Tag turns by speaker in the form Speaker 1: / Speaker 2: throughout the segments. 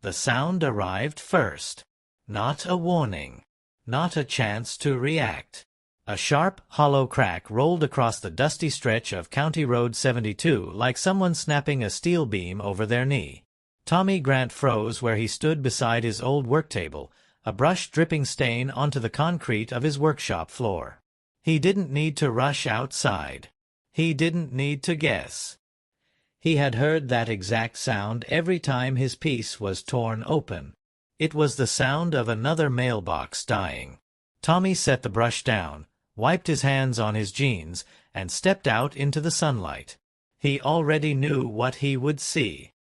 Speaker 1: The sound arrived first. Not a warning. Not a chance to react. A sharp, hollow crack rolled across the dusty stretch of County Road 72 like someone snapping a steel beam over their knee. Tommy Grant froze where he stood beside his old work table, a brush dripping stain onto the concrete of his workshop floor. He didn't need to rush outside. He didn't need to guess. He had heard that exact sound every time his piece was torn open. It was the sound of another mailbox dying. Tommy set the brush down, wiped his hands on his jeans, and stepped out into the sunlight. He already knew what he would see.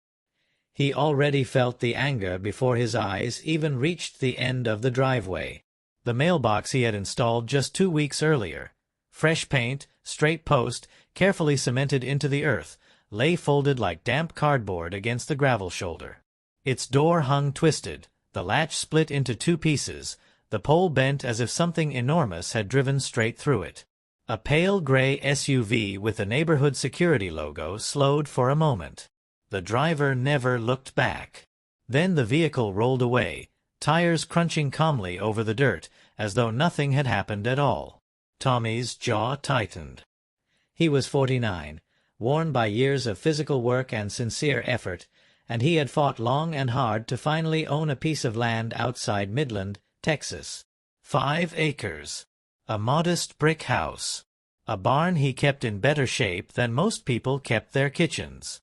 Speaker 1: He already felt the anger before his eyes even reached the end of the driveway. The mailbox he had installed just 2 weeks earlier. Fresh paint, straight post, carefully cemented into the earth, lay folded like damp cardboard against the gravel shoulder. Its door hung twisted, the latch split into 2 pieces, the pole bent as if something enormous had driven straight through it. A pale gray SUV with the neighborhood security logo slowed for a moment. The driver never looked back. Then the vehicle rolled away, tires crunching calmly over the dirt, as though nothing had happened at all. Tommy's jaw tightened. He was 49, worn by years of physical work and sincere effort, and he had fought long and hard to finally own a piece of land outside Midland, Texas. 5 acres. A modest brick house. A barn he kept in better shape than most people kept their kitchens.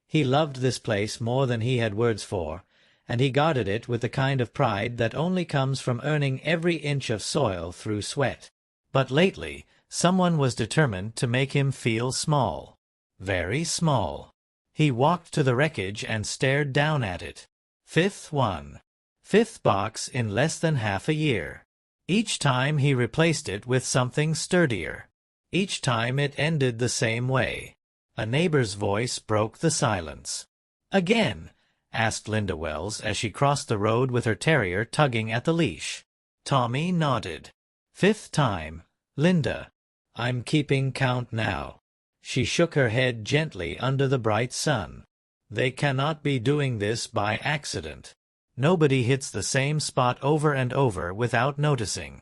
Speaker 1: He loved this place more than he had words for, and he guarded it with the kind of pride that only comes from earning every inch of soil through sweat. But lately, someone was determined to make him feel small. Very small. He walked to the wreckage and stared down at it. 5th one. 5th box in less than half a year. Each time he replaced it with something sturdier. Each time it ended the same way. A neighbor's voice broke the silence. "Again?" asked Linda Wells as she crossed the road with her terrier tugging at the leash. Tommy nodded. "5th time, Linda. I'm keeping count now." She shook her head gently under the bright sun. "They cannot be doing this by accident. Nobody hits the same spot over and over without noticing."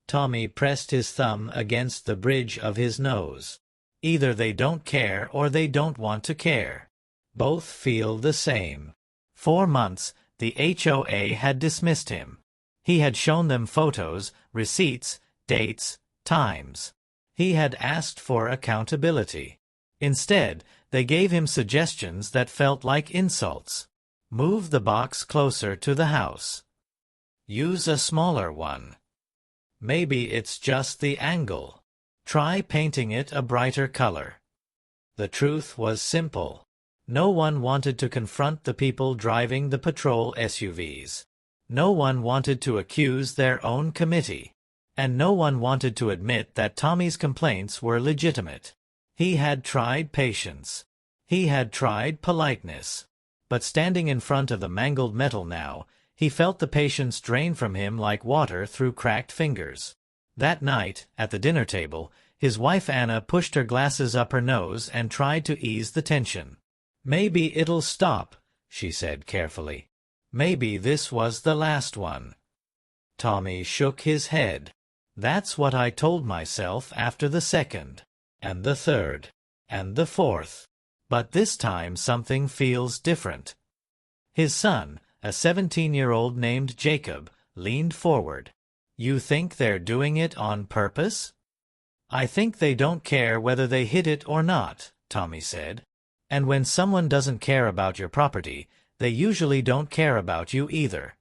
Speaker 1: Tommy pressed his thumb against the bridge of his nose. Either they don't care or they don't want to care. Both feel the same. 4 months, the HOA had dismissed him. He had shown them photos, receipts, dates, times. He had asked for accountability. Instead, they gave him suggestions that felt like insults. Move the box closer to the house. Use a smaller one. Maybe it's just the angle. Try painting it a brighter color. The truth was simple. No one wanted to confront the people driving the patrol SUVs. No one wanted to accuse their own committee. And no one wanted to admit that Tommy's complaints were legitimate. He had tried patience. He had tried politeness. But standing in front of the mangled metal now, he felt the patience drain from him like water through cracked fingers. That night, at the dinner table, his wife Anna pushed her glasses up her nose and tried to ease the tension. "Maybe it'll stop," she said carefully. "Maybe this was the last one." Tommy shook his head. "That's what I told myself after the 2nd, and the 3rd, and the 4th. But this time something feels different." His son, a 17-year-old named Jacob, leaned forward. "You think they're doing it on purpose?" "I think they don't care whether they hit it or not," Tommy said. "And when someone doesn't care about your property, they usually don't care about you either."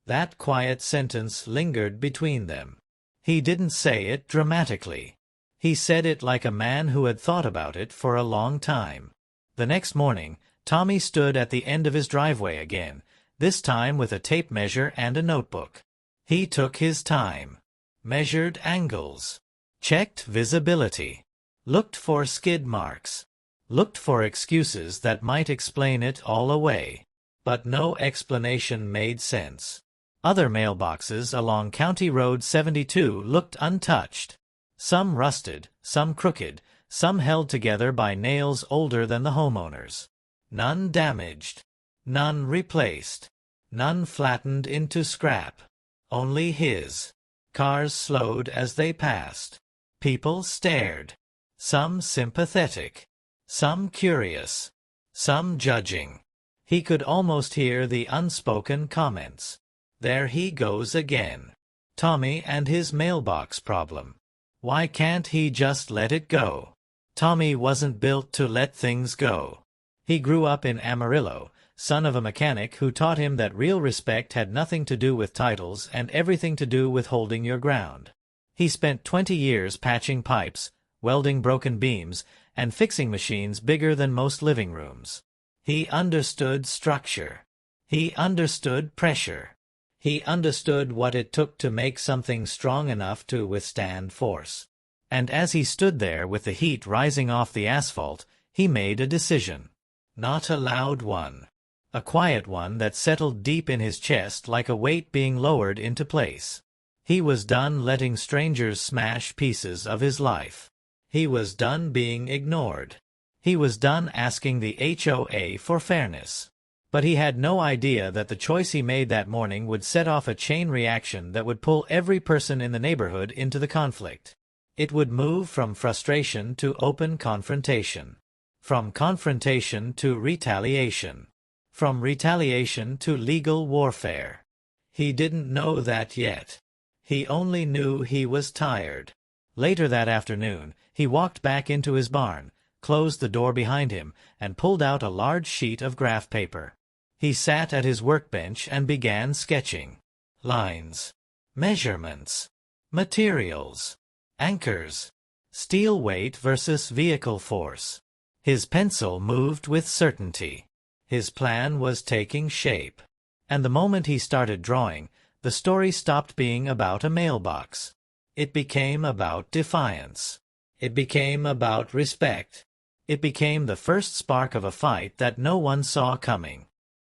Speaker 1: That quiet sentence lingered between them. He didn't say it dramatically. He said it like a man who had thought about it for a long time. The next morning, Tommy stood at the end of his driveway again, this time with a tape measure and a notebook. He took his time, measured angles, checked visibility, looked for skid marks, looked for excuses that might explain it all away. But no explanation made sense. Other mailboxes along County Road 72 looked untouched. Some rusted, some crooked, some held together by nails older than the homeowners. None damaged. None replaced. None flattened into scrap. Only his. Cars slowed as they passed. People stared. Some sympathetic. Some curious. Some judging. He could almost hear the unspoken comments. There he goes again. Tommy and his mailbox problem. Why can't he just let it go? Tommy wasn't built to let things go. He grew up in Amarillo, son of a mechanic who taught him that real respect had nothing to do with titles and everything to do with holding your ground. He spent 20 years patching pipes, welding broken beams, and fixing machines bigger than most living rooms. He understood structure. He understood pressure. He understood what it took to make something strong enough to withstand force. And as he stood there with the heat rising off the asphalt, he made a decision. Not a loud one. A quiet one that settled deep in his chest like a weight being lowered into place. He was done letting strangers smash pieces of his life. He was done being ignored. He was done asking the HOA for fairness. But he had no idea that the choice he made that morning would set off a chain reaction that would pull every person in the neighborhood into the conflict. It would move from frustration to open confrontation. From confrontation to retaliation. From retaliation to legal warfare. He didn't know that yet. He only knew he was tired. Later that afternoon, he walked back into his barn, closed the door behind him, and pulled out a large sheet of graph paper. He sat at his workbench and began sketching. Lines. Measurements. Materials. Anchors. Steel weight versus vehicle force. His pencil moved with certainty. His plan was taking shape. And the moment he started drawing, the story stopped being about a mailbox. It became about defiance. It became about respect. It became the first spark of a fight that no one saw coming.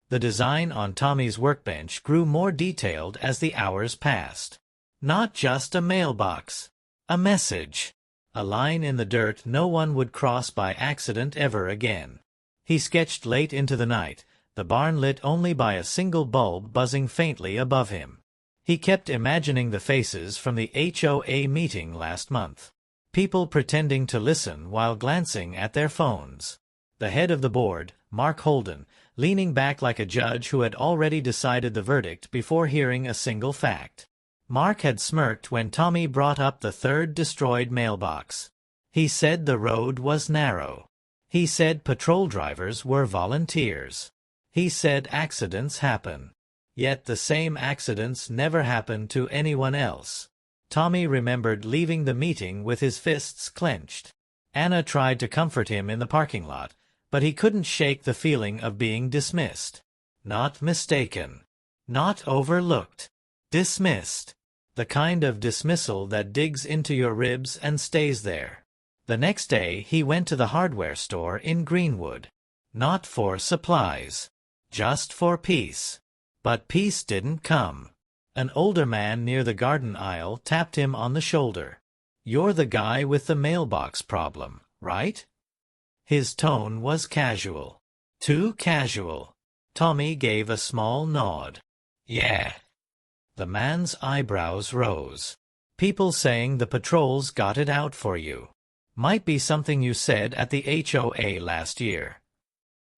Speaker 1: The design on Tommy's workbench grew more detailed as the hours passed. Not just a mailbox. A message. A line in the dirt no one would cross by accident ever again. He sketched late into the night, the barn lit only by a single bulb buzzing faintly above him. He kept imagining the faces from the HOA meeting last month. People pretending to listen while glancing at their phones. The head of the board, Mark Holden, leaning back like a judge who had already decided the verdict before hearing a single fact. Mark had smirked when Tommy brought up the third destroyed mailbox. He said the road was narrow. He said patrol drivers were volunteers. He said accidents happen. Yet the same accidents never happened to anyone else. Tommy remembered leaving the meeting with his fists clenched. Anna tried to comfort him in the parking lot, but he couldn't shake the feeling of being dismissed. Not mistaken. Not overlooked. Dismissed. The kind of dismissal that digs into your ribs and stays there. The next day he went to the hardware store in Greenwood. Not for supplies. Just for peace. But peace didn't come. An older man near the garden aisle tapped him on the shoulder. "You're the guy with the mailbox problem, right?" His tone was casual. Too casual. Tommy gave a small nod. "Yeah." The man's eyebrows rose. "People saying the patrols got it out for you. Might be something you said at the HOA last year."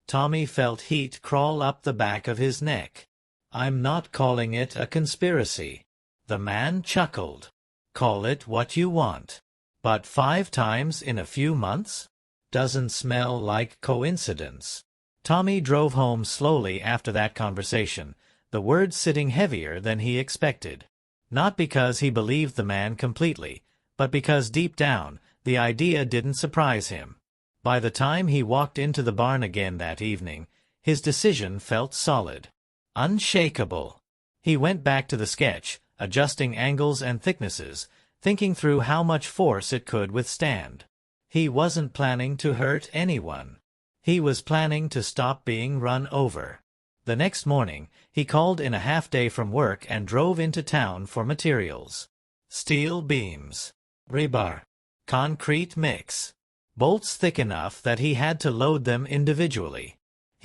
Speaker 1: Tommy felt heat crawl up the back of his neck. "I'm not calling it a conspiracy." The man chuckled. "Call it what you want. But 5 times in a few months? Doesn't smell like coincidence." Tommy drove home slowly after that conversation, the words sitting heavier than he expected. Not because he believed the man completely, but because deep down, the idea didn't surprise him. By the time he walked into the barn again that evening, his decision felt solid. Unshakable. He went back to the sketch, adjusting angles and thicknesses, thinking through how much force it could withstand. He wasn't planning to hurt anyone. He was planning to stop being run over. The next morning, he called in a half-day from work and drove into town for materials. Steel beams. Rebar. Concrete mix. Bolts thick enough that he had to load them individually.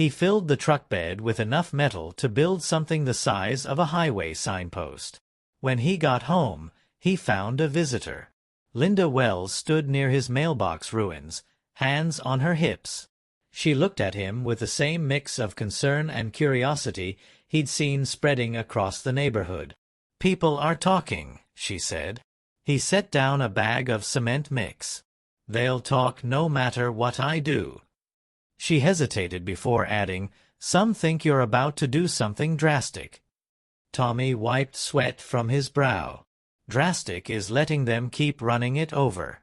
Speaker 1: He filled the truck bed with enough metal to build something the size of a highway signpost. When he got home, he found a visitor. Linda Wells stood near his mailbox ruins, hands on her hips. She looked at him with the same mix of concern and curiosity he'd seen spreading across the neighborhood. "People are talking," she said. He set down a bag of cement mix. "They'll talk no matter what I do." She hesitated before adding, "Some think you're about to do something drastic." Tommy wiped sweat from his brow. "Drastic is letting them keep running it over."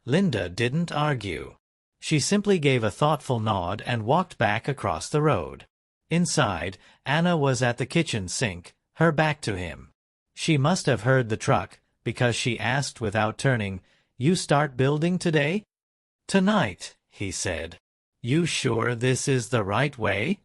Speaker 1: Linda didn't argue. She simply gave a thoughtful nod and walked back across the road. Inside, Anna was at the kitchen sink, her back to him. She must have heard the truck, because she asked without turning, "You start building today?" "Tonight," he said. "You sure this is the right way?"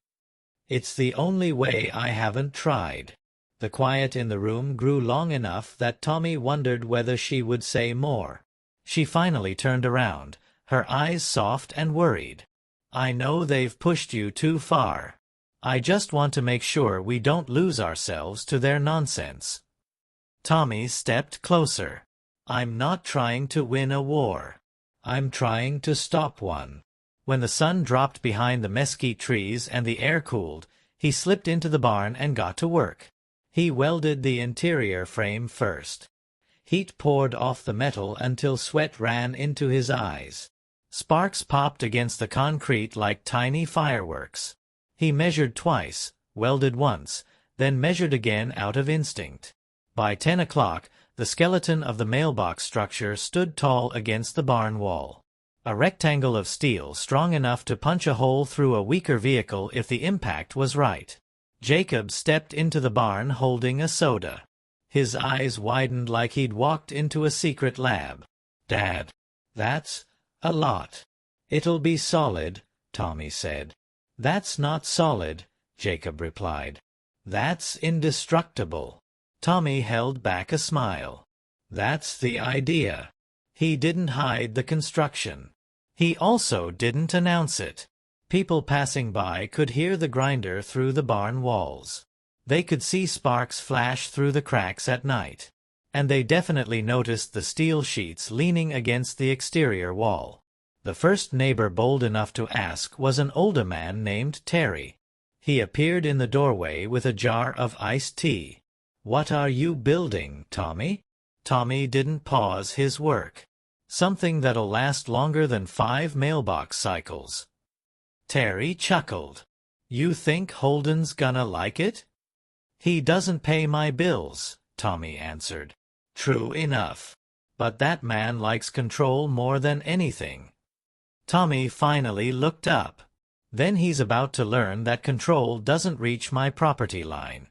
Speaker 1: "It's the only way I haven't tried." The quiet in the room grew long enough that Tommy wondered whether she would say more. She finally turned around, her eyes soft and worried. "I know they've pushed you too far. I just want to make sure we don't lose ourselves to their nonsense." Tommy stepped closer. "I'm not trying to win a war. I'm trying to stop one." When the sun dropped behind the mesquite trees and the air cooled, he slipped into the barn and got to work. He welded the interior frame first. Heat poured off the metal until sweat ran into his eyes. Sparks popped against the concrete like tiny fireworks. He measured twice, welded once, then measured again out of instinct. By 10 o'clock, the skeleton of the mailbox structure stood tall against the barn wall. A rectangle of steel strong enough to punch a hole through a weaker vehicle if the impact was right. Jacob stepped into the barn holding a soda. His eyes widened like he'd walked into a secret lab. "Dad, that's a lot." "It'll be solid," Tommy said. "That's not solid," Jacob replied. "That's indestructible." Tommy held back a smile. "That's the idea." He didn't hide the construction. He also didn't announce it. People passing by could hear the grinder through the barn walls. They could see sparks flash through the cracks at night. And they definitely noticed the steel sheets leaning against the exterior wall. The first neighbor bold enough to ask was an older man named Terry. He appeared in the doorway with a jar of iced tea. "What are you building, Tommy?" Tommy didn't pause his work. "Something that'll last longer than 5 mailbox cycles." Terry chuckled. "You think Holden's gonna like it?" "He doesn't pay my bills," Tommy answered. "True enough. But that man likes control more than anything." Tommy finally looked up. "Then he's about to learn that control doesn't reach my property line."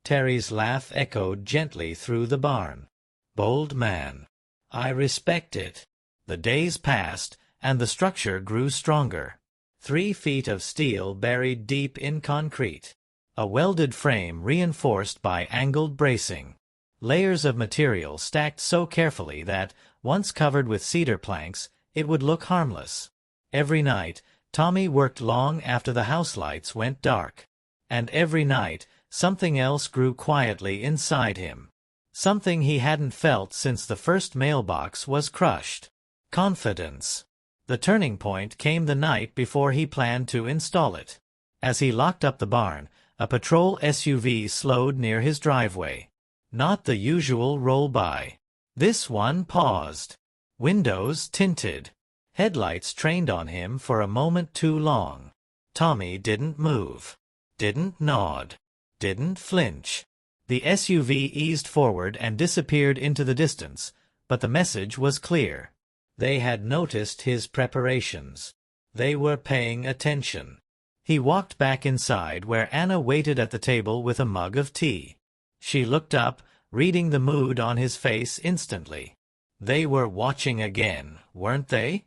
Speaker 1: Terry's laugh echoed gently through the barn. "Bold man. I respect it." The days passed, and the structure grew stronger. 3 feet of steel buried deep in concrete. A welded frame reinforced by angled bracing. Layers of material stacked so carefully that, once covered with cedar planks, it would look harmless. Every night, Tommy worked long after the house lights went dark. And every night, something else grew quietly inside him. Something he hadn't felt since the first mailbox was crushed. Confidence. The turning point came the night before he planned to install it. As he locked up the barn, a patrol SUV slowed near his driveway. Not the usual roll-by. This one paused. Windows tinted. Headlights trained on him for a moment too long. Tommy didn't move. Didn't nod. Didn't flinch. The SUV eased forward and disappeared into the distance, but the message was clear. They had noticed his preparations. They were paying attention. He walked back inside where Anna waited at the table with a mug of tea. She looked up, reading the mood on his face instantly. They were watching again, weren't they?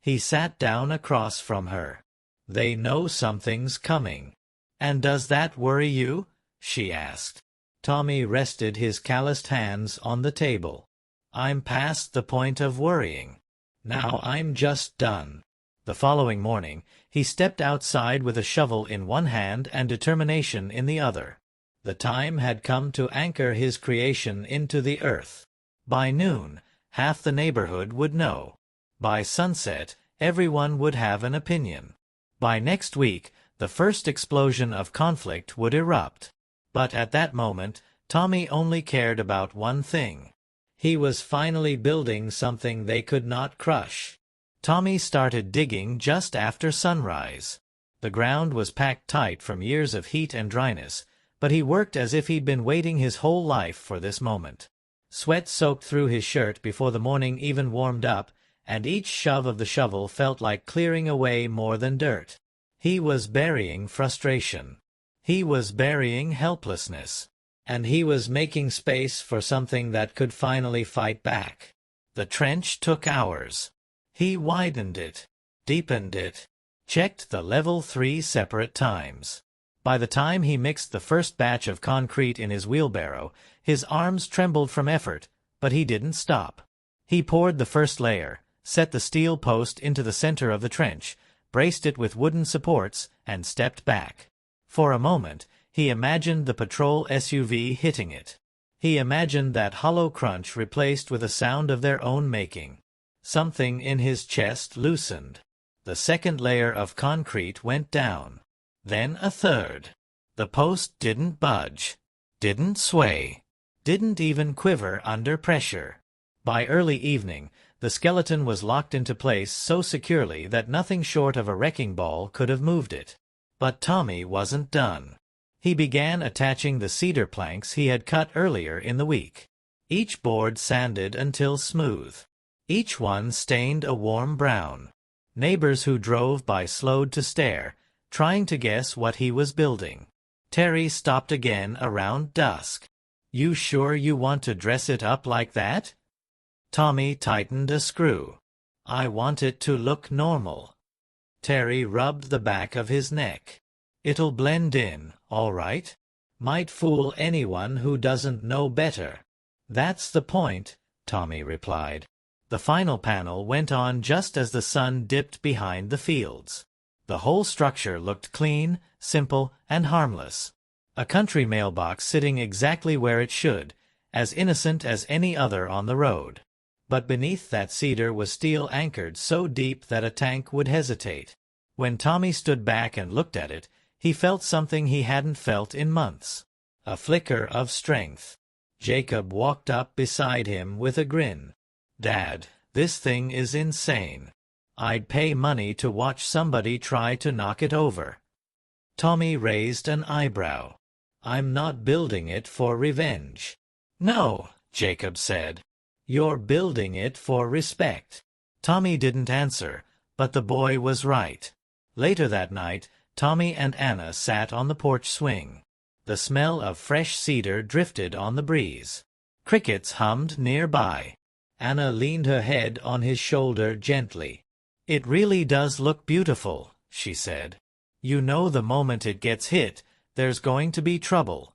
Speaker 1: He sat down across from her. "They know something's coming." "And does that worry you?" she asked. Tommy rested his calloused hands on the table. "I'm past the point of worrying. Now I'm just done." The following morning, he stepped outside with a shovel in one hand and determination in the other. The time had come to anchor his creation into the earth. By noon, half the neighborhood would know. By sunset, everyone would have an opinion. By next week, the first explosion of conflict would erupt. But at that moment, Tommy only cared about one thing. He was finally building something they could not crush. Tommy started digging just after sunrise. The ground was packed tight from years of heat and dryness, but he worked as if he'd been waiting his whole life for this moment. Sweat soaked through his shirt before the morning even warmed up, and each shove of the shovel felt like clearing away more than dirt. He was burying frustration. He was burying helplessness. And he was making space for something that could finally fight back. The trench took hours. He widened it, deepened it, checked the level 3 separate times. By the time he mixed the first batch of concrete in his wheelbarrow, his arms trembled from effort, but he didn't stop. He poured the first layer, set the steel post into the center of the trench, braced it with wooden supports, and stepped back. For a moment, he imagined the patrol SUV hitting it. He imagined that hollow crunch replaced with a sound of their own making. Something in his chest loosened. The second layer of concrete went down. Then a third. The post didn't budge, didn't sway, didn't even quiver under pressure. By early evening, the skeleton was locked into place so securely that nothing short of a wrecking ball could have moved it. But Tommy wasn't done. He began attaching the cedar planks he had cut earlier in the week. Each board sanded until smooth. Each one stained a warm brown. Neighbors who drove by slowed to stare, trying to guess what he was building. Terry stopped again around dusk. "You sure you want to dress it up like that?" Tommy tightened a screw. "I want it to look normal." Terry rubbed the back of his neck. "It'll blend in, all right. Might fool anyone who doesn't know better." "That's the point," Tommy replied. The final panel went on just as the sun dipped behind the fields. The whole structure looked clean, simple, and harmless. A country mailbox sitting exactly where it should, as innocent as any other on the road. But beneath that cedar was steel anchored so deep that a tank would hesitate. When Tommy stood back and looked at it, he felt something he hadn't felt in months. A flicker of strength. Jacob walked up beside him with a grin. "Dad, this thing is insane. I'd pay money to watch somebody try to knock it over." Tommy raised an eyebrow. "I'm not building it for revenge." "No," Jacob said. "You're building it for respect." Tommy didn't answer, but the boy was right. Later that night, Tommy and Anna sat on the porch swing. The smell of fresh cedar drifted on the breeze. Crickets hummed nearby. Anna leaned her head on his shoulder gently. "It really does look beautiful," she said. "You know the moment it gets hit, there's going to be trouble."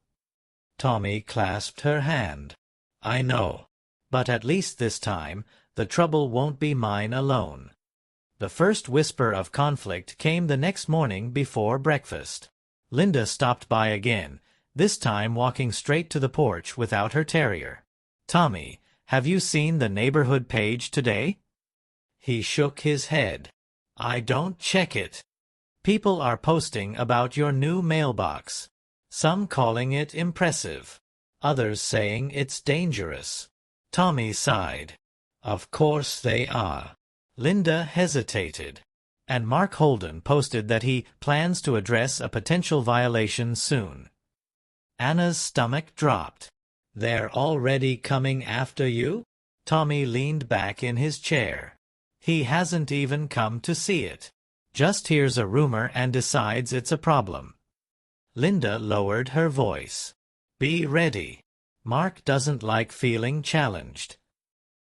Speaker 1: Tommy clasped her hand. "I know. But at least this time, the trouble won't be mine alone." The first whisper of conflict came the next morning before breakfast. Linda stopped by again, this time walking straight to the porch without her terrier. "Tommy, have you seen the neighborhood page today?" He shook his head. "I don't check it. People are posting about your new mailbox. Some calling it impressive. Others saying it's dangerous." Tommy sighed. "Of course they are." Linda hesitated. "And Mark Holden posted that he plans to address a potential violation soon." Anna's stomach dropped. "They're already coming after you?" Tommy leaned back in his chair. "He hasn't even come to see it. Just hears a rumor and decides it's a problem." Linda lowered her voice. "Be ready. Mark doesn't like feeling challenged."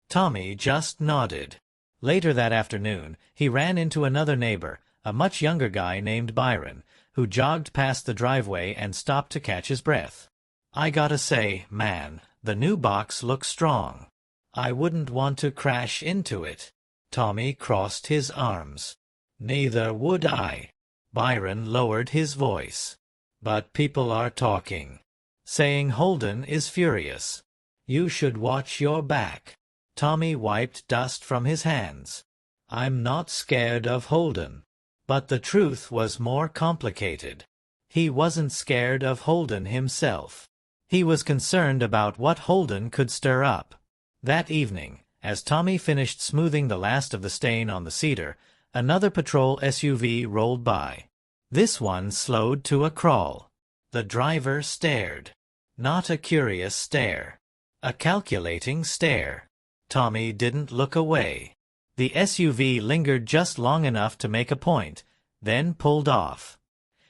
Speaker 1: Tommy just nodded. Later that afternoon, he ran into another neighbor, a much younger guy named Byron, who jogged past the driveway and stopped to catch his breath. "I gotta say, man, the new box looks strong. I wouldn't want to crash into it." Tommy crossed his arms. Neither would I. Byron lowered his voice. But people are talking. Saying Holden is furious. You should watch your back. Tommy wiped dust from his hands. I'm not scared of Holden. But the truth was more complicated. He wasn't scared of Holden himself. He was concerned about what Holden could stir up. That evening, as Tommy finished smoothing the last of the stain on the cedar, another patrol SUV rolled by. This one slowed to a crawl. The driver stared. Not a curious stare. A calculating stare. Tommy didn't look away. The SUV lingered just long enough to make a point, then pulled off.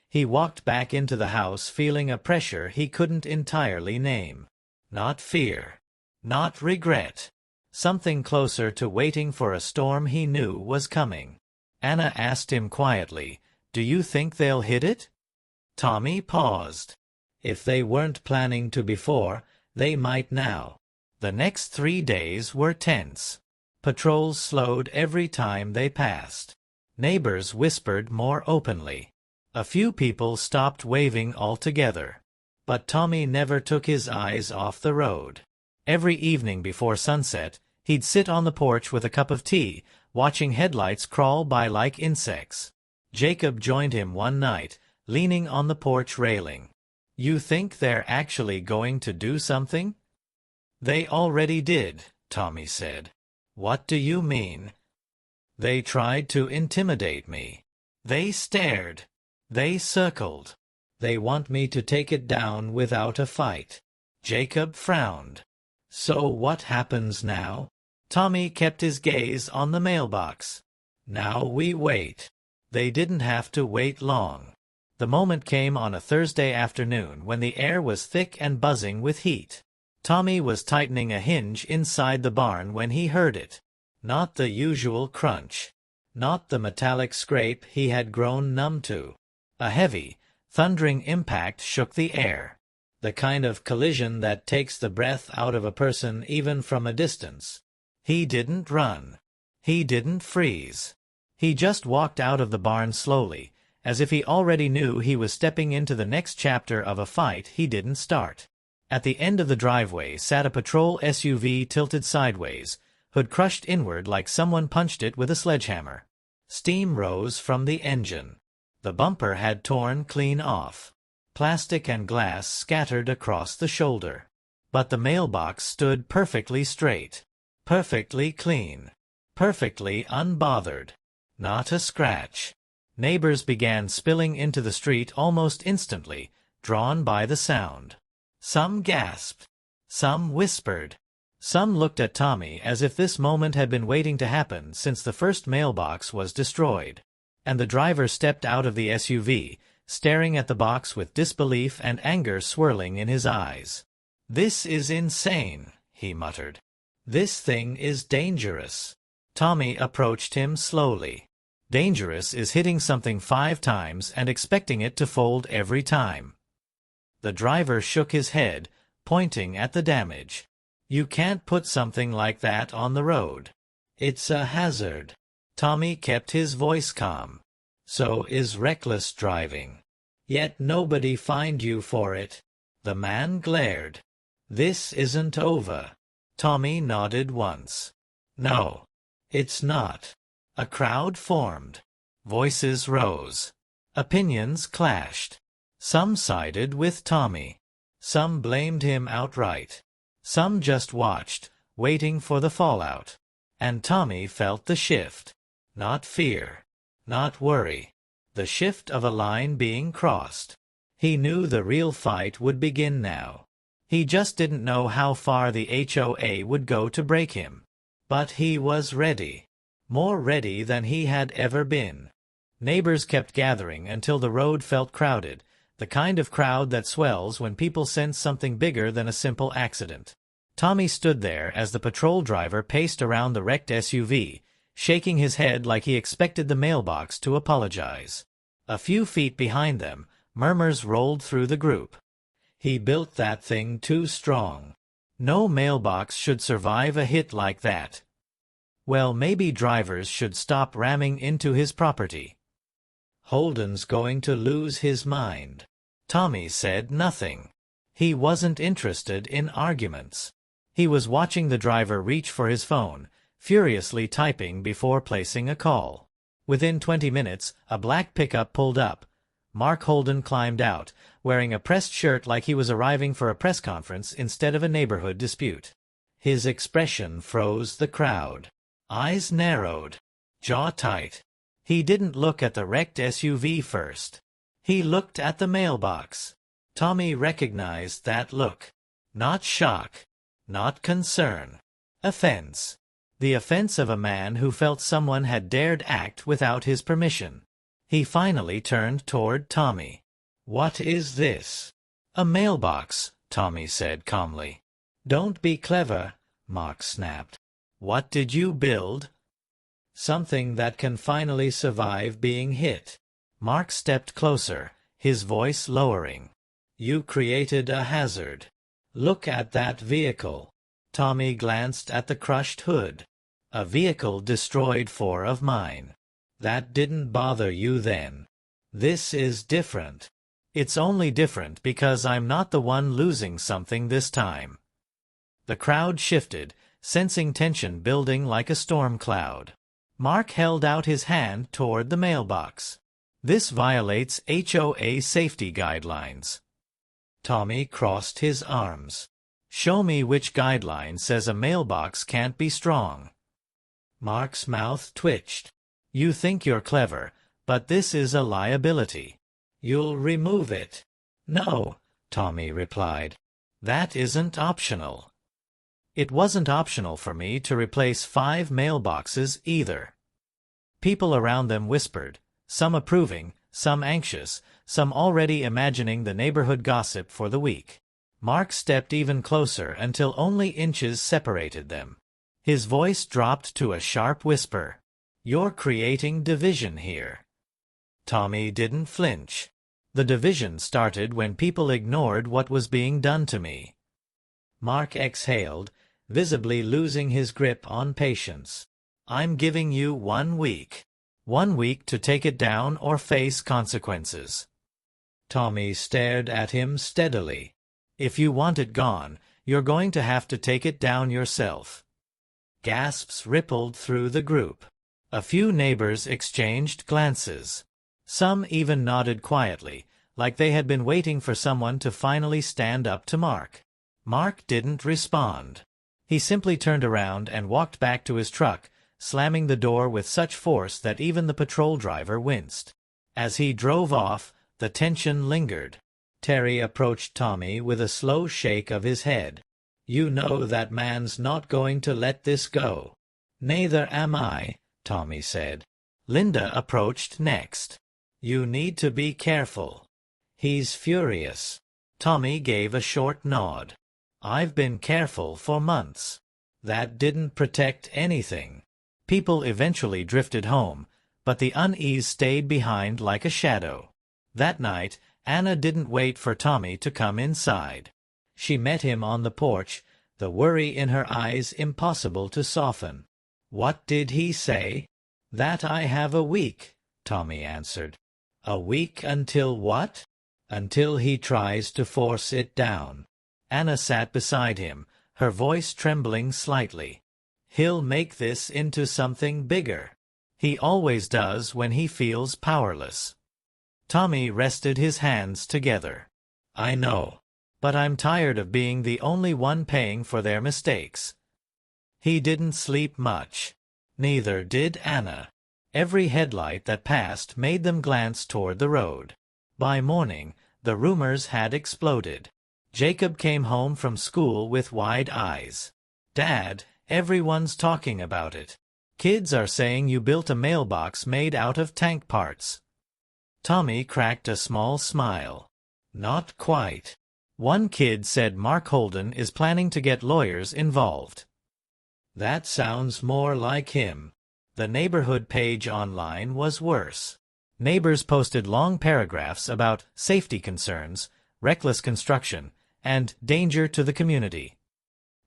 Speaker 1: He walked back into the house feeling a pressure he couldn't entirely name. Not fear. Not regret. Something closer to waiting for a storm he knew was coming. Anna asked him quietly, "Do you think they'll hit it?" Tommy paused. If they weren't planning to before, they might now. The next 3 days were tense. Patrols slowed every time they passed. Neighbors whispered more openly. A few people stopped waving altogether. But Tommy never took his eyes off the road. Every evening before sunset, he'd sit on the porch with a cup of tea, watching headlights crawl by like insects. Jacob joined him one night, leaning on the porch railing. "You think they're actually going to do something?" "They already did," Tommy said. "What do you mean?" "They tried to intimidate me. They stared. They circled. They want me to take it down without a fight." Jacob frowned. "So what happens now?" Tommy kept his gaze on the mailbox. "Now we wait." They didn't have to wait long. The moment came on a Thursday afternoon when the air was thick and buzzing with heat. Tommy was tightening a hinge inside the barn when he heard it. Not the usual crunch. Not the metallic scrape he had grown numb to. A heavy, thundering impact shook the air. The kind of collision that takes the breath out of a person even from a distance. He didn't run. He didn't freeze. He just walked out of the barn slowly, as if he already knew he was stepping into the next chapter of a fight he didn't start. At the end of the driveway sat a patrol SUV tilted sideways, hood crushed inward like someone punched it with a sledgehammer. Steam rose from the engine. The bumper had torn clean off. Plastic and glass scattered across the shoulder. But the mailbox stood perfectly straight. Perfectly clean. Perfectly unbothered. Not a scratch. Neighbors began spilling into the street almost instantly, drawn by the sound. Some gasped. Some whispered. Some looked at Tommy as if this moment had been waiting to happen since the first mailbox was destroyed. And the driver stepped out of the SUV, staring at the box with disbelief and anger swirling in his eyes. "This is insane," he muttered. "This thing is dangerous." Tommy approached him slowly. Dangerous is hitting something 5 times and expecting it to fold every time. The driver shook his head, pointing at the damage. "You can't put something like that on the road. It's a hazard." Tommy kept his voice calm. "So is reckless driving. Yet nobody fined you for it." The man glared. "This isn't over." Tommy nodded once. "No, it's not." A crowd formed. Voices rose. Opinions clashed. Some sided with Tommy. Some blamed him outright. Some just watched, waiting for the fallout. And Tommy felt the shift. Not fear. Not worry. The shift of a line being crossed. He knew the real fight would begin now. He just didn't know how far the HOA would go to break him. But he was ready. More ready than he had ever been. Neighbors kept gathering until the road felt crowded, the kind of crowd that swells when people sense something bigger than a simple accident. Tommy stood there as the patrol driver paced around the wrecked SUV, shaking his head like he expected the mailbox to apologize. A few feet behind them, murmurs rolled through the group. "He built that thing too strong. No mailbox should survive a hit like that." Well, maybe drivers should stop ramming into his property. Holden's going to lose his mind. Tommy said nothing. He wasn't interested in arguments. He was watching the driver reach for his phone, furiously typing before placing a call. Within 20 minutes, a black pickup pulled up. Mark Holden climbed out, wearing a pressed shirt like he was arriving for a press conference instead of a neighborhood dispute. His expression froze the crowd. Eyes narrowed, jaw tight. He didn't look at the wrecked SUV first. He looked at the mailbox. Tommy recognized that look. Not shock, not concern. Offense. The offense of a man who felt someone had dared act without his permission. He finally turned toward Tommy. "What is this?" "A mailbox," Tommy said calmly. "Don't be clever," Mark snapped. "What did you build?" "Something that can finally survive being hit." Mark stepped closer, his voice lowering. "You created a hazard. Look at that vehicle." Tommy glanced at the crushed hood. "A vehicle destroyed 4 of mine. That didn't bother you then. This is different." "It's only different because I'm not the one losing something this time." The crowd shifted, sensing tension building like a storm cloud. Mark held out his hand toward the mailbox. "This violates HOA safety guidelines." Tommy crossed his arms. "Show me which guideline says a mailbox can't be strong." Mark's mouth twitched. "You think you're clever, but this is a liability. You'll remove it." "No," Tommy replied. "That isn't optional." It wasn't optional for me to replace 5 mailboxes either. People around them whispered, some approving, some anxious, some already imagining the neighborhood gossip for the week. Mark stepped even closer until only inches separated them. His voice dropped to a sharp whisper. "You're creating division here." Tommy didn't flinch. The division started when people ignored what was being done to me. Mark exhaled, visibly losing his grip on patience. "I'm giving you 1 week. 1 week to take it down or face consequences." Tommy stared at him steadily. "If you want it gone, you're going to have to take it down yourself." Gasps rippled through the group. A few neighbors exchanged glances. Some even nodded quietly, like they had been waiting for someone to finally stand up to Mark. Mark didn't respond. He simply turned around and walked back to his truck, slamming the door with such force that even the patrol driver winced. As he drove off, the tension lingered. Terry approached Tommy with a slow shake of his head. "You know that man's not going to let this go." "Neither am I," Tommy said. Linda approached next. "You need to be careful. He's furious." Tommy gave a short nod. "I've been careful for months." That didn't protect anything. People eventually drifted home, but the unease stayed behind like a shadow. That night, Anna didn't wait for Tommy to come inside. She met him on the porch, the worry in her eyes impossible to soften. "What did he say?" "That I have a week," Tommy answered. "A week until what?" "Until he tries to force it down." Anna sat beside him, her voice trembling slightly. "He'll make this into something bigger. He always does when he feels powerless." Tommy rested his hands together. "I know, but I'm tired of being the only one paying for their mistakes." He didn't sleep much. Neither did Anna. Every headlight that passed made them glance toward the road. By morning, the rumors had exploded. Jacob came home from school with wide eyes. "Dad, everyone's talking about it. Kids are saying you built a mailbox made out of tank parts." Tommy cracked a small smile. "Not quite. One kid said Mark Holden is planning to get lawyers involved." "That sounds more like him." The neighborhood page online was worse. Neighbors posted long paragraphs about safety concerns, reckless construction, and danger to the community.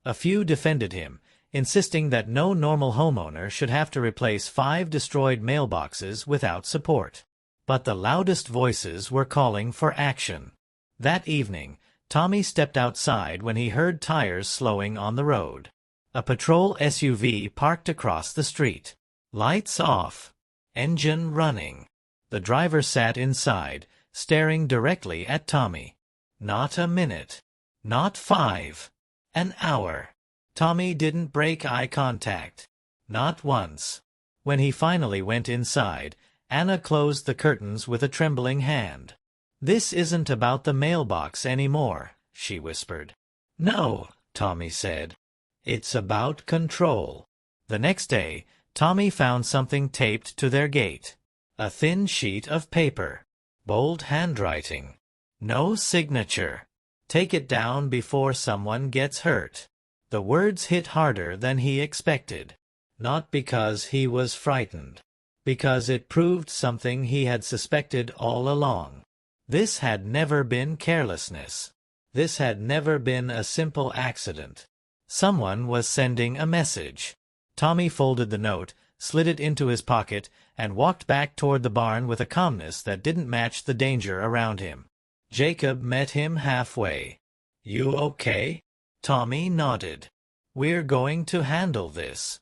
Speaker 1: A few defended him, insisting that no normal homeowner should have to replace 5 destroyed mailboxes without support. But the loudest voices were calling for action. That evening, Tommy stepped outside when he heard tires slowing on the road. A patrol SUV parked across the street. Lights off. Engine running. The driver sat inside, staring directly at Tommy. Not a minute. Not 5. An hour. Tommy didn't break eye contact. Not once. When he finally went inside, Anna closed the curtains with a trembling hand. "This isn't about the mailbox anymore," she whispered. "No," Tommy said. "It's about control." The next day, Tommy found something taped to their gate. A thin sheet of paper. Bold handwriting. No signature. "Take it down before someone gets hurt." The words hit harder than he expected. Not because he was frightened. Because it proved something he had suspected all along. This had never been carelessness. This had never been a simple accident. Someone was sending a message. Tommy folded the note, slid it into his pocket, and walked back toward the barn with a calmness that didn't match the danger around him. Jacob met him halfway. "You okay?" Tommy nodded. "We're going to handle this."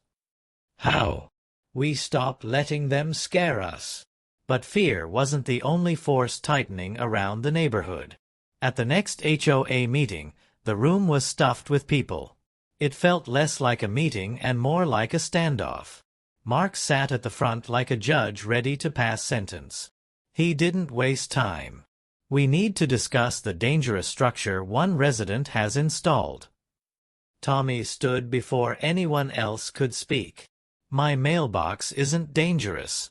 Speaker 1: "How?" "We stop letting them scare us." But fear wasn't the only force tightening around the neighborhood. At the next HOA meeting, the room was stuffed with people. It felt less like a meeting and more like a standoff. Mark sat at the front like a judge ready to pass sentence. He didn't waste time. "We need to discuss the dangerous structure one resident has installed." Tommy stood before anyone else could speak. "My mailbox isn't dangerous."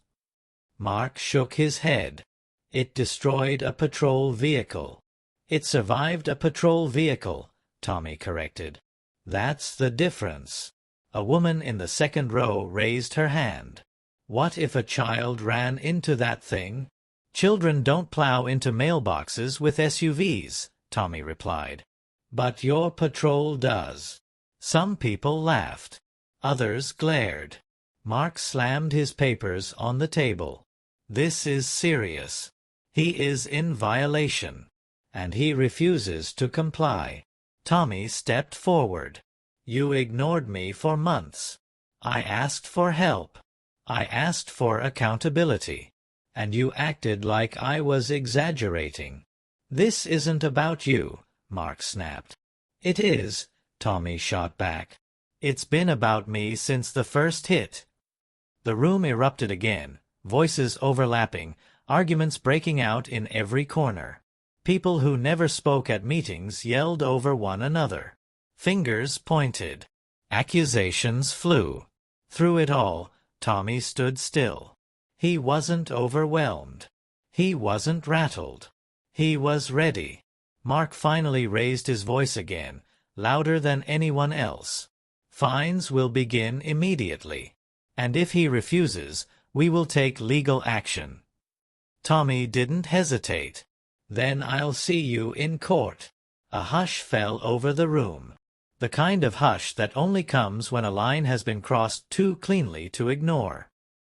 Speaker 1: Mark shook his head. "It destroyed a patrol vehicle." "It survived a patrol vehicle," Tommy corrected. "That's the difference." A woman in the second row raised her hand. "What if a child ran into that thing?" "Children don't plow into mailboxes with SUVs," Tommy replied. "But your patrol does." Some people laughed. Others glared. Mark slammed his papers on the table. "This is serious. He is in violation. And he refuses to comply." Tommy stepped forward. "You ignored me for months. I asked for help. I asked for accountability. And you acted like I was exaggerating." "This isn't about you," Mark snapped. "It is," Tommy shot back. "It's been about me since the first hit." The room erupted again, voices overlapping, arguments breaking out in every corner. People who never spoke at meetings yelled over one another. Fingers pointed. Accusations flew. Through it all, Tommy stood still. He wasn't overwhelmed. He wasn't rattled. He was ready. Mark finally raised his voice again, louder than anyone else. "Fines will begin immediately. And if he refuses, we will take legal action." Tommy didn't hesitate. "Then I'll see you in court." A hush fell over the room. The kind of hush that only comes when a line has been crossed too cleanly to ignore.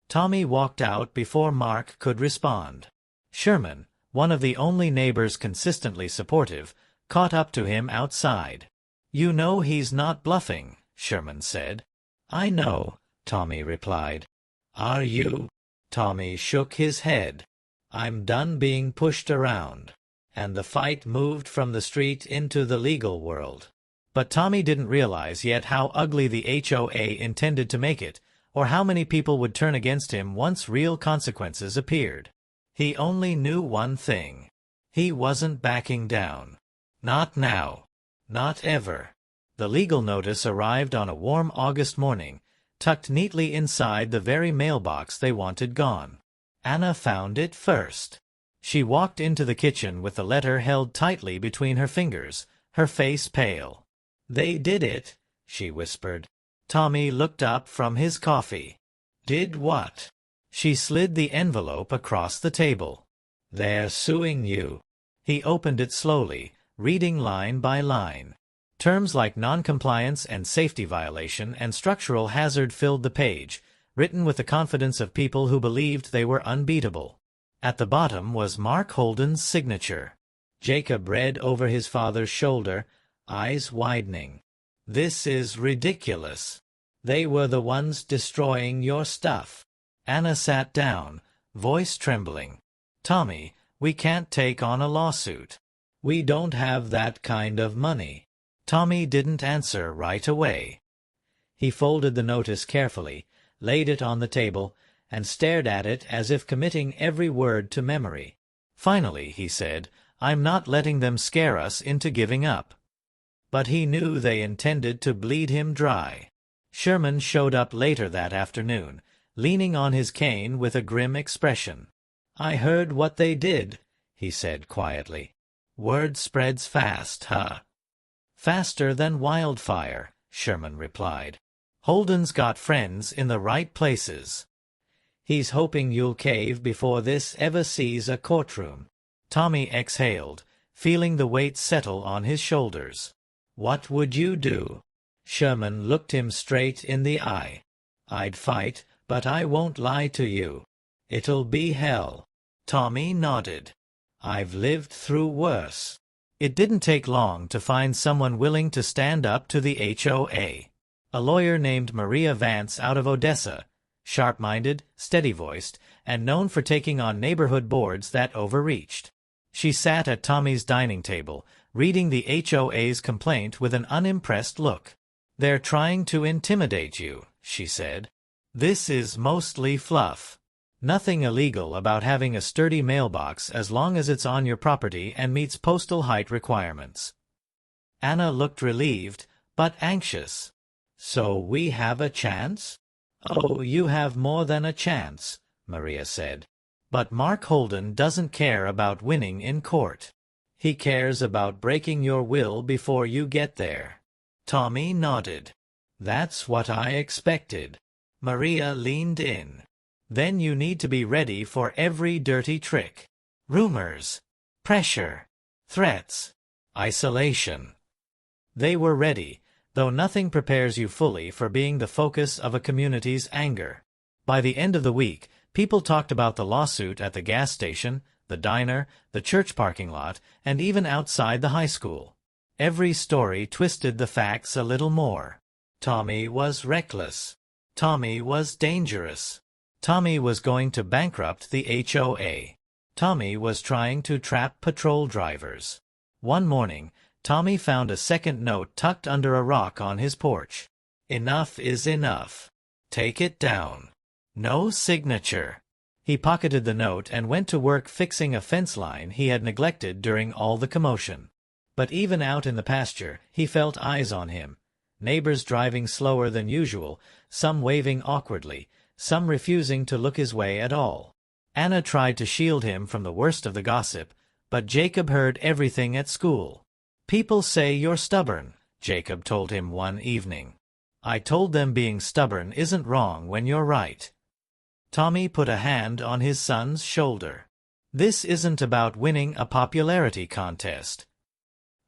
Speaker 1: Tommy walked out before Mark could respond. Sherman, one of the only neighbors consistently supportive, caught up to him outside. "You know he's not bluffing," Sherman said. "I know," Tommy replied. "Are you?" Tommy shook his head. "I'm done being pushed around." And the fight moved from the street into the legal world. But Tommy didn't realize yet how ugly the HOA intended to make it, or how many people would turn against him once real consequences appeared. He only knew one thing. He wasn't backing down. Not now. Not ever. The legal notice arrived on a warm August morning, tucked neatly inside the very mailbox they wanted gone. Anna found it first. She walked into the kitchen with the letter held tightly between her fingers, her face pale. "They did it," she whispered. Tommy looked up from his coffee. "Did what?" She slid the envelope across the table. "They're suing you." He opened it slowly, reading line by line. Terms like noncompliance and safety violation and structural hazard filled the page, written with the confidence of people who believed they were unbeatable. At the bottom was Mark Holden's signature. Jacob read over his father's shoulder, eyes widening. "This is ridiculous. They were the ones destroying your stuff." Anna sat down, voice trembling. "Tommy, we can't take on a lawsuit. We don't have that kind of money." Tommy didn't answer right away. He folded the notice carefully, laid it on the table, and stared at it as if committing every word to memory. Finally, he said, "I'm not letting them scare us into giving up." But he knew they intended to bleed him dry. Sherman showed up later that afternoon, leaning on his cane with a grim expression. "I heard what they did," he said quietly. "Word spreads fast, huh?" "Faster than wildfire," Sherman replied. "Holden's got friends in the right places. He's hoping you'll cave before this ever sees a courtroom." Tommy exhaled, feeling the weight settle on his shoulders. "What would you do?" Sherman looked him straight in the eye. "I'd fight, but I won't lie to you. It'll be hell." Tommy nodded. "I've lived through worse." It didn't take long to find someone willing to stand up to the HOA. A lawyer named Maria Vance out of Odessa, sharp-minded, steady-voiced, and known for taking on neighborhood boards that overreached. She sat at Tommy's dining table, reading the HOA's complaint with an unimpressed look. "They're trying to intimidate you," she said. "This is mostly fluff. Nothing illegal about having a sturdy mailbox as long as it's on your property and meets postal height requirements." Anna looked relieved, but anxious. "So we have a chance?" "Oh, you have more than a chance," Maria said. "But Mark Holden doesn't care about winning in court. He cares about breaking your will before you get there." Tommy nodded. "That's what I expected." Maria leaned in. "Then you need to be ready for every dirty trick. Rumors, pressure, threats, isolation." They were ready, though nothing prepares you fully for being the focus of a community's anger. By the end of the week, people talked about the lawsuit at the gas station, the diner, the church parking lot, and even outside the high school. Every story twisted the facts a little more. Tommy was reckless. Tommy was dangerous. Tommy was going to bankrupt the HOA. Tommy was trying to trap patrol drivers. One morning, Tommy found a second note tucked under a rock on his porch. "Enough is enough. Take it down. No signature." He pocketed the note and went to work fixing a fence line he had neglected during all the commotion. But even out in the pasture, he felt eyes on him. Neighbors driving slower than usual, some waving awkwardly, some refusing to look his way at all. Anna tried to shield him from the worst of the gossip, but Jacob heard everything at school. "People say you're stubborn," Jacob told him one evening. "I told them being stubborn isn't wrong when you're right." Tommy put a hand on his son's shoulder. "This isn't about winning a popularity contest."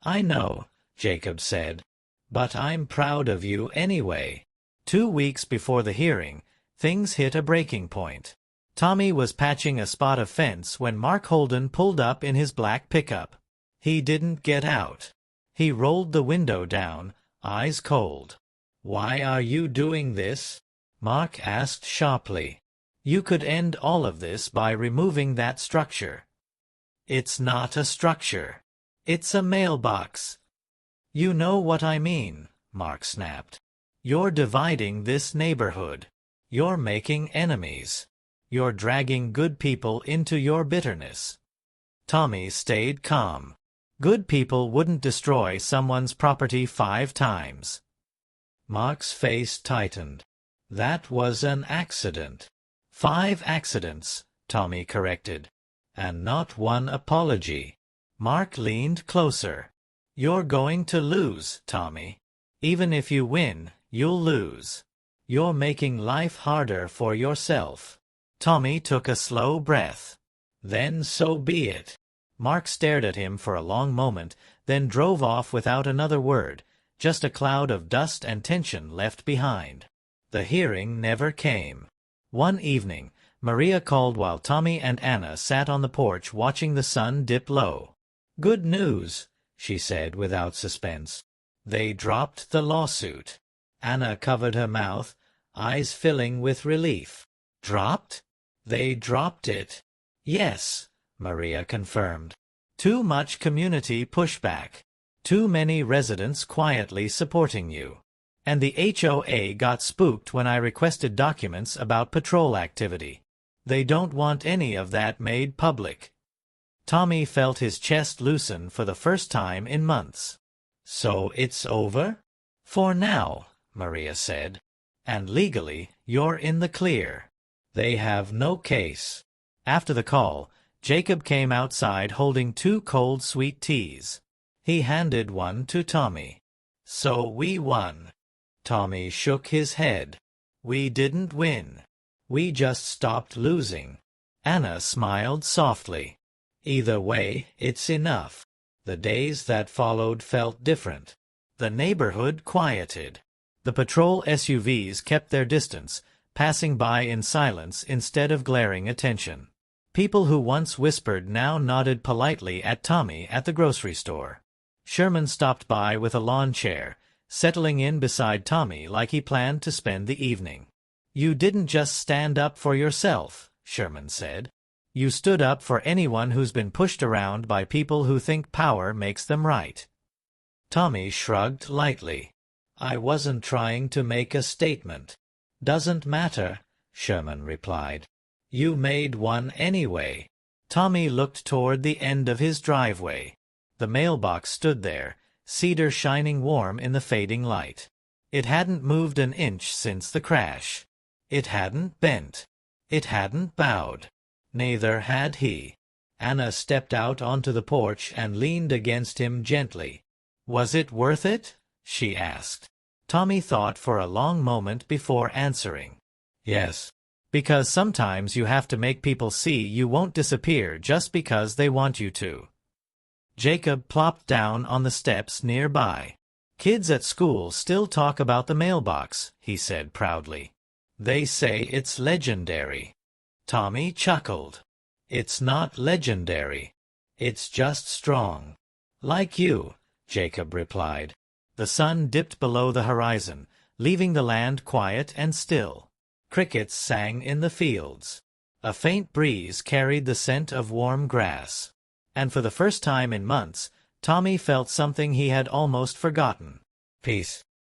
Speaker 1: "I know," Jacob said, "but I'm proud of you anyway." 2 weeks before the hearing, things hit a breaking point. Tommy was patching a spot of fence when Mark Holden pulled up in his black pickup. He didn't get out. He rolled the window down, eyes cold. "Why are you doing this?" Mark asked sharply. "You could end all of this by removing that structure." "It's not a structure. It's a mailbox." "You know what I mean," Mark snapped. "You're dividing this neighborhood. You're making enemies. You're dragging good people into your bitterness." Tommy stayed calm. Good people wouldn't destroy someone's property 5 times. Mark's face tightened. "That was an accident." 5 accidents, Tommy corrected. "And not one apology." Mark leaned closer. "You're going to lose, Tommy. Even if you win, you'll lose. You're making life harder for yourself." Tommy took a slow breath. "Then so be it." Mark stared at him for a long moment, then drove off without another word, just a cloud of dust and tension left behind. The hearing never came. One evening, Maria called while Tommy and Anna sat on the porch watching the sun dip low. "Good news," she said without suspense. "They dropped the lawsuit." Anna covered her mouth, eyes filling with relief. "Dropped?" "They dropped it." "Yes," Maria confirmed. "Too much community pushback. Too many residents quietly supporting you. And the HOA got spooked when I requested documents about patrol activity. They don't want any of that made public." Tommy felt his chest loosen for the first time in months. "So it's over?" "For now," Maria said. "And legally, you're in the clear. They have no case." After the call, Jacob came outside holding 2 cold sweet teas. He handed one to Tommy. "So we won." Tommy shook his head. "We didn't win. We just stopped losing." Anna smiled softly. "Either way, it's enough." The days that followed felt different. The neighborhood quieted. The patrol SUVs kept their distance, passing by in silence instead of glaring attention. People who once whispered now nodded politely at Tommy at the grocery store. Sherman stopped by with a lawn chair, settling in beside Tommy like he planned to spend the evening. "You didn't just stand up for yourself," Sherman said. "You stood up for anyone who's been pushed around by people who think power makes them right." Tommy shrugged lightly. "I wasn't trying to make a statement." "Doesn't matter," Sherman replied. "You made one anyway." Tommy looked toward the end of his driveway. The mailbox stood there, cedar shining warm in the fading light. It hadn't moved an inch since the crash. It hadn't bent. It hadn't bowed. Neither had he. Anna stepped out onto the porch and leaned against him gently. "Was it worth it?" she asked. Tommy thought for a long moment before answering. "Yes. Because sometimes you have to make people see you won't disappear just because they want you to." Jacob plopped down on the steps nearby. "Kids at school still talk about the mailbox," he said proudly. "They say it's legendary." Tommy chuckled. "It's not legendary. It's just strong." "Like you," Jacob replied. The sun dipped below the horizon, leaving the land quiet and still. Crickets sang in the fields. A faint breeze carried the scent of warm grass. And for the first time in months, Tommy felt something he had almost forgotten. Peace.